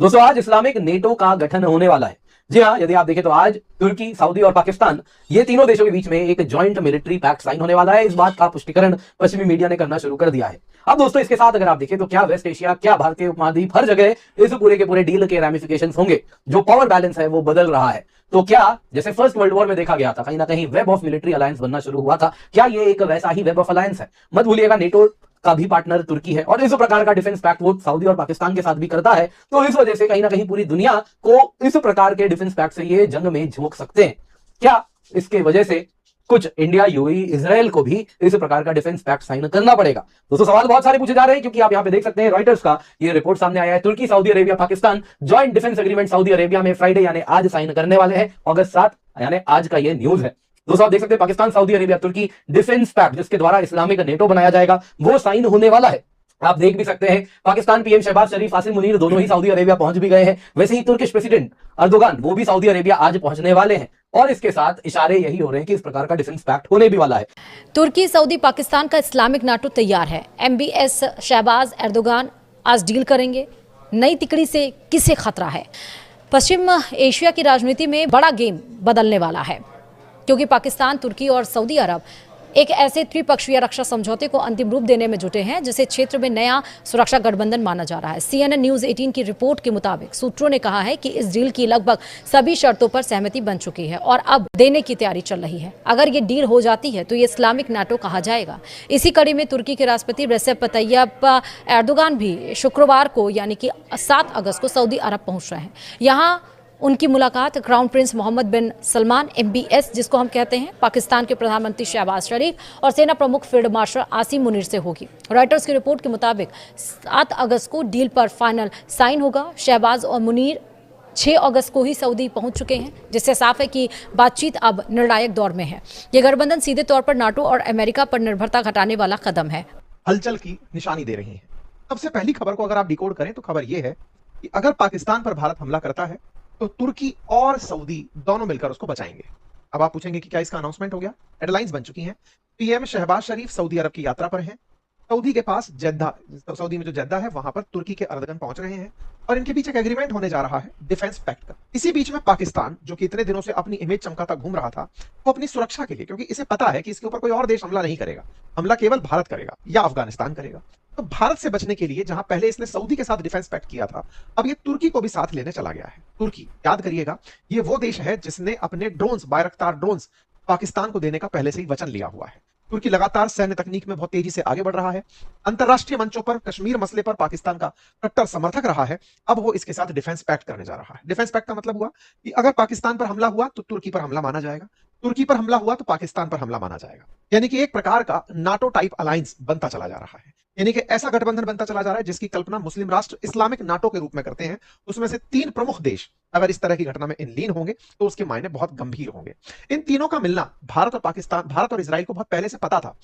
दोस्तों आज Islamic NATO का गठन होने वाला है। जी हाँ, यदि आप देखें तो आज तुर्की, सऊदी और पाकिस्तान, ये तीनों देशों के बीच में एक जॉइंट मिलिट्री पैक्ट साइन होने वाला है। इस बात का पुष्टिकरण पश्चिमी मीडिया ने करना शुरू कर दिया है। अब दोस्तों इसके साथ अगर आप देखें तो क्या वेस्ट एशिया, क्या भारतीय उपमहाद्वीप, हर जगह इस पूरे के पूरे डील के रैमिफिकेशंस होंगे। जो पावर बैलेंस है वो बदल रहा है। तो क्या जैसे फर्स्ट वर्ल्ड वॉर में देखा गया था, कहीं ना कहीं वेब ऑफ मिलिट्री अलायंस बनना शुरू हुआ था, क्या ये एक वैसा ही वेब ऑफ अलायंस है? मत भूलिएगा नेटो का भी पार्टनर तुर्की है और इस प्रकार का डिफेंस पैक्ट वो सऊदी और पाकिस्तान के साथ भी करता है। तो इस वजह से कहीं ना कहीं पूरी दुनिया को इस प्रकार के डिफेंस पैक्ट से ये जंग में झोंक सकते हैं। क्या इसके वजह से कुछ इंडिया, यूएई, इजराइल को भी इस प्रकार का डिफेंस पैक्ट साइन करना पड़ेगा? दोस्तों सवाल बहुत सारे पूछे जा रहे हैं क्योंकि आप यहां पे देख सकते हैं रॉयटर्स का ये रिपोर्ट सामने आया है। तुर्की, Saudi Arabia, Pakistan joint defence agreement Saudi Arabia में फ्राइडे यानी आज साइन करने वाले हैं। अगस्त 7 यानी आज का ये न्यूज है। दोस्तों आप देख सकते हैं पाकिस्तान, सऊदी अरेबिया, तुर्की डिफेंस पैक्ट जिसके द्वारा इस्लामिक नेटो बनाया जाएगा वो साइन होने वाला है। आप देख भी सकते हैं पाकिस्तान पीएम शहबाज शरीफ, आसिम मुनीर दोनों ही सऊदी अरेबिया पहुंच भी गए हैं। वैसे ही तुर्किश प्रेसिडेंट अर्दोगान वो भी सऊदी अरेबिया आज पहुंचने वाले हैं और इसके साथ इशारे यही हो रहे हैं कि इस प्रकार का डिफेंस पैक्ट होने भी वाला है। तुर्की, सऊदी, पाकिस्तान का इस्लामिक नाटो तैयार है। एमबीएस शहबाज, एर्दोगान आज डील करेंगे। नई तिकड़ी से किसे खतरा है? पश्चिम एशिया की राजनीति में बड़ा गेम बदलने वाला है क्योंकि पाकिस्तान, तुर्की और सऊदी अरब एक ऐसे त्रिपक्षीय रक्षा समझौते को अंतिम रूप देने में जुटे हैं जिसे क्षेत्र में नया सुरक्षा गठबंधन माना जा रहा है। CNN न्यूज 18 की रिपोर्ट के मुताबिक सूत्रों ने कहा है कि इस डील की लगभग सभी शर्तों पर सहमति बन चुकी है और अब देने की तैयारी चल रही है। अगर ये डील हो जाती है तो ये इस्लामिक नाटो कहा जाएगा। इसी कड़ी में तुर्की के राष्ट्रपति रेसेप तैयब एर्दोगान भी शुक्रवार को यानी कि 7 अगस्त को सऊदी अरब पहुंच रहे हैं। यहाँ उनकी मुलाकात क्राउन प्रिंस मोहम्मद बिन सलमान, MBS जिसको हम कहते हैं, पाकिस्तान के प्रधानमंत्री शहबाज शरीफ और सेना प्रमुख फील्ड मार्शल आसिम मुनीर से होगी। रॉयटर्स की रिपोर्ट के मुताबिक 7 अगस्त को डील पर फाइनल साइन होगा। शहबाज और मुनीर 6 अगस्त को ही सऊदी पहुंच चुके हैं, जिससे साफ है कि बातचीत अब निर्णायक दौर में है। यह गठबंधन सीधे तौर पर नाटो और अमेरिका पर निर्भरता घटाने वाला कदम है। हलचल की निशानी दे रही है। सबसे पहली खबर को अगर आप डिकोड करें तो खबर यह है कि अगर पाकिस्तान पर भारत हमला करता है तो तुर्की और सऊदी दोनों मिलकर उसको बचाएंगे। अब आप पूछेंगे कि क्या इसका अनाउंसमेंट हो गया? हेडलाइंस बन चुकी हैं। पीएम शहबाज शरीफ सऊदी अरब की यात्रा पर हैं। सऊदी के पास जेद्दा, सऊदी में जो जेद्दा है वहां पर तुर्की के अर्दगन पहुंच रहे हैं और इनके बीच एक एग्रीमेंट होने जा रहा है डिफेंस पैक्ट का। इसी बीच में पाकिस्तान, जो कि इतने दिनों से अपनी इमेज चमकाता घूम रहा था, वो अपनी सुरक्षा के लिए, क्योंकि इसे पता है कि इसके ऊपर कोई और देश हमला नहीं करेगा, हमला केवल भारत करेगा या अफगानिस्तान करेगा, तो भारत से बचने के लिए जहां पहले इसने सऊदी के साथ डिफेंस पैक्ट किया था, अब ये तुर्की को भी साथ लेने चला गया है। तुर्की, याद करिएगा, ये वो देश है जिसने अपने ड्रोन्स, बायरक्तार ड्रोन्स पाकिस्तान को देने का पहले से ही वचन लिया हुआ है। तुर्की लगातार सैन्य तकनीक में बहुत तेजी से आगे बढ़ रहा है। अंतरराष्ट्रीय मंचों पर कश्मीर मसले पर पाकिस्तान का कट्टर समर्थक रहा है। अब वो इसके साथ डिफेंस पैक्ट करने जा रहा है। डिफेंस पैक्ट का मतलब हुआ कि अगर पाकिस्तान पर हमला हुआ तो तुर्की पर हमला माना जाएगा, तुर्की पर हमला हुआ तो पाकिस्तान पर हमला माना जाएगा। यानी कि एक प्रकार का नाटो टाइप अलायंस बनता चला जा रहा है। यानी कि ऐसा गठबंधन बनता चला जा रहा है जिसकी कल्पना मुस्लिम राष्ट्र इस्लामिक नाटो के रूप में करते हैं। उसमें से 3 प्रमुख देश अगर इस तरह की घटना में इनलीन होंगे तो उसके मायने बहुत गंभीर होंगे। इन तीनों का मिलना भारत और पाकिस्तान, भारत और इजराइल को बहुत पहले से पता था।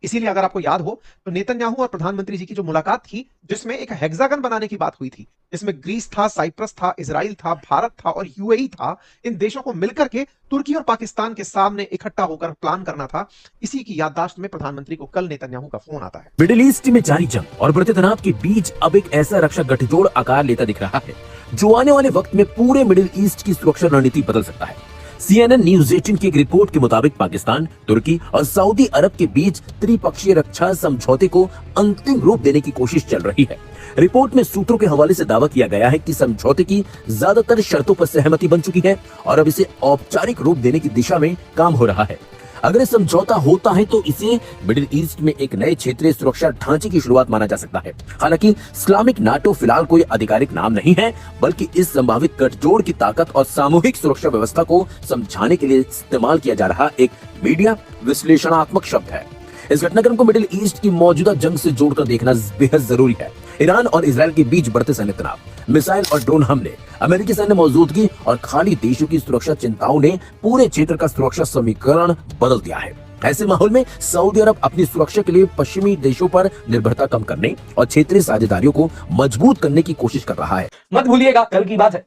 इसीलिए अगर आपको याद हो तो नेतन्याहू और प्रधानमंत्री जी की जो मुलाकात थी, जिसमें एक हेक्सागन बनाने की बात हुई थी, जिसमें ग्रीस था, साइप्रस था, इजराइल था, भारत था और यूएई था, इन देशों को मिलकर के तुर्की और पाकिस्तान के सामने इकट्ठा होकर प्लान करना था। इसी की याददाश्त में प्रधानमंत्री को कल नेतन्याहू का फोन आता है। मिडिल ईस्ट में जारी जंग और बढ़ते तनाव के बीच अब एक ऐसा रक्षा गठजोड़ आकार लेता दिख रहा है जो आने वाले वक्त में पूरे मिडिल ईस्ट की सुरक्षा रणनीति बदल सकता है। CNN न्यूज 18 की एक रिपोर्ट के मुताबिक पाकिस्तान, तुर्की और सऊदी अरब के बीच त्रिपक्षीय रक्षा समझौते को अंतिम रूप देने की कोशिश चल रही है। रिपोर्ट में सूत्रों के हवाले से दावा किया गया है कि समझौते की ज्यादातर शर्तों पर सहमति बन चुकी है और अब इसे औपचारिक रूप देने की दिशा में काम हो रहा है। अगर ये समझौता होता है तो इसे मिडिल ईस्ट में एक नए क्षेत्रीय सुरक्षा ढांचे की शुरुआत माना जा सकता है। हालांकि इस्लामिक नाटो फिलहाल कोई आधिकारिक नाम नहीं है, बल्कि इस संभावित गठजोड़ की ताकत और सामूहिक सुरक्षा व्यवस्था को समझाने के लिए इस्तेमाल किया जा रहा एक मीडिया विश्लेषणात्मक शब्द है। इस घटनाक्रम को मिडिल ईस्ट की मौजूदा जंग से जोड़कर देखना बेहद जरूरी है। ईरान और इजराइल के बीच बढ़ते सैन्य तनाव, मिसाइल और ड्रोन हमले, अमेरिकी सैन्य मौजूदगी और खाड़ी देशों की सुरक्षा चिंताओं ने पूरे क्षेत्र का सुरक्षा समीकरण बदल दिया है। ऐसे माहौल में सऊदी अरब अपनी सुरक्षा के लिए पश्चिमी देशों पर निर्भरता कम करने और क्षेत्रीय साझेदारियों को मजबूत करने की कोशिश कर रहा है। मत भूलिएगा कल की बात है,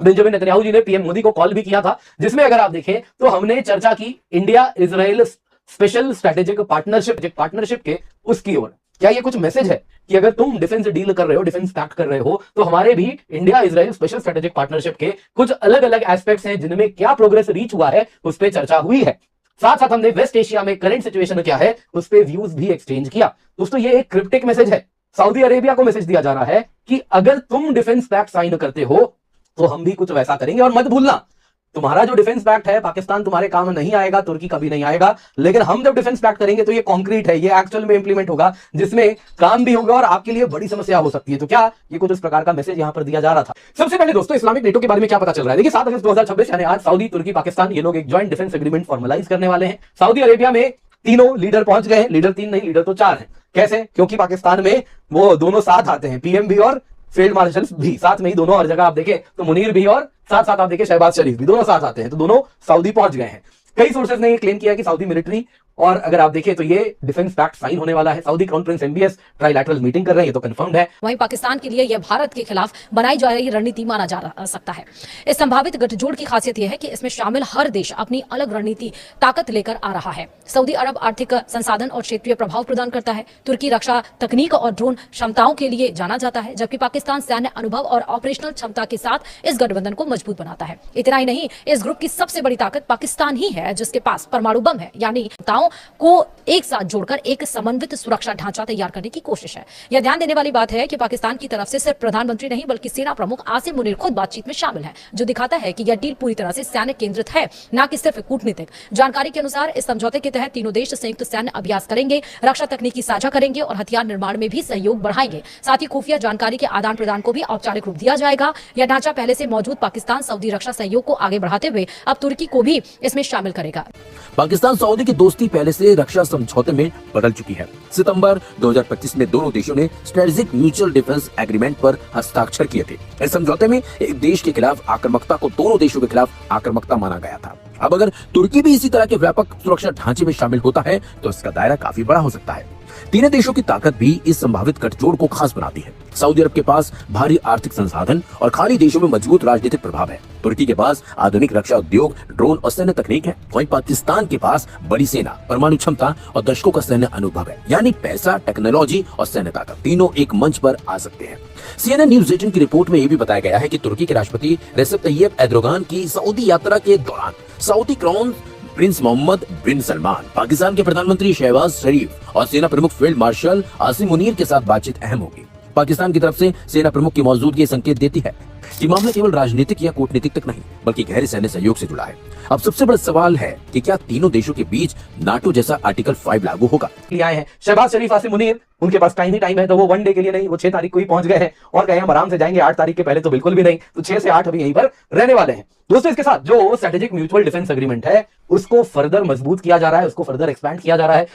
बेंजामिन नेतन्याहू जी ने पीएम मोदी को कॉल भी किया था, जिसमें अगर आप देखें तो हमने चर्चा की India Israel special strategic partnership के उसकी ओर। क्या ये कुछ मैसेज है कि अगर तुम डिफेंस डील कर रहे हो, डिफेंस पैक्ट कर रहे हो, तो हमारे भी India Israel special strategic partnership के कुछ अलग अलग एस्पेक्ट्स हैं जिनमें क्या प्रोग्रेस रीच हुआ है उस पर चर्चा हुई है। साथ साथ हमने वेस्ट एशिया में करंट सिचुएशन क्या है उस पर व्यूज भी एक्सचेंज किया। दोस्तों ये एक क्रिप्टिक मैसेज है, सऊदी अरेबिया को मैसेज दिया जा रहा है कि अगर तुम डिफेंस पैक्ट साइन करते हो तो हम भी कुछ वैसा करेंगे। और मत भूलना, तुम्हारा जो डिफेंस पैक्ट है पाकिस्तान तुम्हारे काम नहीं आएगा, तुर्की कभी नहीं आएगा, लेकिन हम जब डिफेंस पैक्ट करेंगे तो ये कॉन्क्रीट है, ये एक्चुअल में इंप्लीमेंट होगा, जिसमें काम भी होगा और आपके लिए बड़ी समस्या हो सकती है। तो क्या ये कुछ इस प्रकार का मैसेज यहां पर दिया जा रहा था। सबसे पहले दोस्तों इस्लामिक नेटो के बारे में क्या पता चल रहा है। देखिए 7 अगस्त 2026 यानी आज सऊदी, तुर्की, पाकिस्तान ये लोग एक ज्वाइंट डिफेंस एग्रीमेंट फॉर्मलाइज करने वाले हैं। सऊदी अरेबिया में तीनों लीडर पहुंच गए हैं, लीडर 3 नहीं, लीडर तो 4 हैं। कैसे? क्योंकि पाकिस्तान में वो दोनों साथ आते हैं, पीएम भी और फील्ड मार्शल भी साथ में ही, दोनों हर जगह आप देखें तो मुनीर भी और साथ साथ आप देखें शहबाज शरीफ भी, दोनों साथ आते हैं। तो दोनों सऊदी पहुंच गए हैं। कई सोर्सेज ने ये क्लेम किया कि सऊदी मिलिट्री और अगर आप देखें तो ये डिफेंस पैक्ट साइन होने वाला है। Saudi crown Prince MBS trilateral meeting कर रहे हैं, ये तो कंफर्म्ड है। वहीं पाकिस्तान के लिए यह भारत के खिलाफ बनाई जा रही रणनीति माना जा सकता है। इस संभावित गठजोड़ की खासियत यह है कि इसमें शामिल हर देश अपनी अलग रणनीति ताकत लेकर आ रहा है। सऊदी अरब आर्थिक संसाधन और क्षेत्रीय प्रभाव प्रदान करता है। तुर्की रक्षा तकनीक और ड्रोन क्षमताओं के लिए जाना जाता है, जबकि पाकिस्तान सैन्य अनुभव और ऑपरेशनल क्षमता के साथ इस गठबंधन को मजबूत बनाता है। इतना ही नहीं, इस ग्रुप की सबसे बड़ी ताकत पाकिस्तान ही है, जिसके पास परमाणु बम है, यानी क्षमताओं को एक साथ जोड़कर एक समन्वित सुरक्षा ढांचा तैयार करने की कोशिश है। यह ध्यान देने वाली बात है कि पाकिस्तान की तरफ से सिर्फ प्रधानमंत्री नहीं बल्कि सेना प्रमुख आसिम मुनीर खुद बातचीत में शामिल है, जो दिखाता है कि यह डील पूरी तरह से सैन्य केंद्रित है, न कि सिर्फ कूटनीतिक। जानकारी के अनुसार इस समझौते के तहत तीनों देश संयुक्त सैन्य अभ्यास करेंगे, रक्षा तकनीकी साझा करेंगे और हथियार निर्माण में भी सहयोग बढ़ाएंगे। साथ ही खुफिया जानकारी के आदान प्रदान को भी औपचारिक रूप दिया जाएगा। यह ढांचा पहले से मौजूद पाकिस्तान सऊदी रक्षा सहयोग को आगे बढ़ाते हुए अब तुर्की को भी इसमें शामिल करेगा। पाकिस्तान सऊदी की दोस्ती पहले से रक्षा समझौते में बदल चुकी है। सितंबर 2025 में दोनों देशों ने स्ट्रेटेजिक म्यूचुअल डिफेंस एग्रीमेंट पर हस्ताक्षर किए थे। इस समझौते में एक देश के खिलाफ आक्रामकता को दोनों देशों के खिलाफ आक्रामकता माना गया था। अब अगर तुर्की भी इसी तरह के व्यापक सुरक्षा ढांचे में शामिल होता है तो इसका दायरा काफी बड़ा हो सकता है। तीनों देशों की ताकत भी इस संभावित गठजोड़ को खास बनाती है। सऊदी अरब के पास भारी आर्थिक संसाधन और खाड़ी देशों में मजबूत राजनीतिक प्रभाव है। तुर्की के पास आधुनिक रक्षा उद्योग, ड्रोन और सैन्य तकनीक है। वहीं पाकिस्तान के पास बड़ी सेना, परमाणु क्षमता और दशकों का सैन्य अनुभव है। यानी पैसा, टेक्नोलॉजी और सैन्य ताकत तीनों एक मंच पर आ सकते हैं। CNN न्यूज 18 की रिपोर्ट में यह भी बताया गया है कि तुर्की के राष्ट्रपति रेसेप तैयब एर्दोगान की सऊदी यात्रा के दौरान सऊदी क्राउन प्रिंस मोहम्मद बिन सलमान, पाकिस्तान के प्रधानमंत्री शहबाज शरीफ और सेना प्रमुख फील्ड मार्शल आसिम मुनीर के साथ बातचीत अहम होगी। पाकिस्तान की तरफ से सेना प्रमुख की मौजूदगी संकेत देती है कि मामला केवल राजनीतिक या कूटनीतिक तक नहीं बल्कि गहरे सैन्य सहयोग से जुड़ा है। अब सबसे बड़ा सवाल है कि क्या तीनों देशों के बीच नाटो जैसा आर्टिकल 5 लागू होगा। आए हैं शहबाज शरीफ, आसिम मुनीर, उनके पास टाइम ही टाइम है, तो वो वन डे के लिए नहीं, वो 6 तारीख को ही पहुंच गए हैं और कहे हम आराम से जाएंगे, 8 तारीख के पहले तो बिल्कुल भी नहीं। तो 6 से 8 अभी यहीं पर रहने वाले हैं। दोस्तों इसके साथ जो स्ट्रेटेजिक म्यूचुअल डिफेंस एग्रीमेंट है उसको फर्दर मजबूत किया जा रहा है, उसको फर्दर एक्सपैंड किया जा रहा है।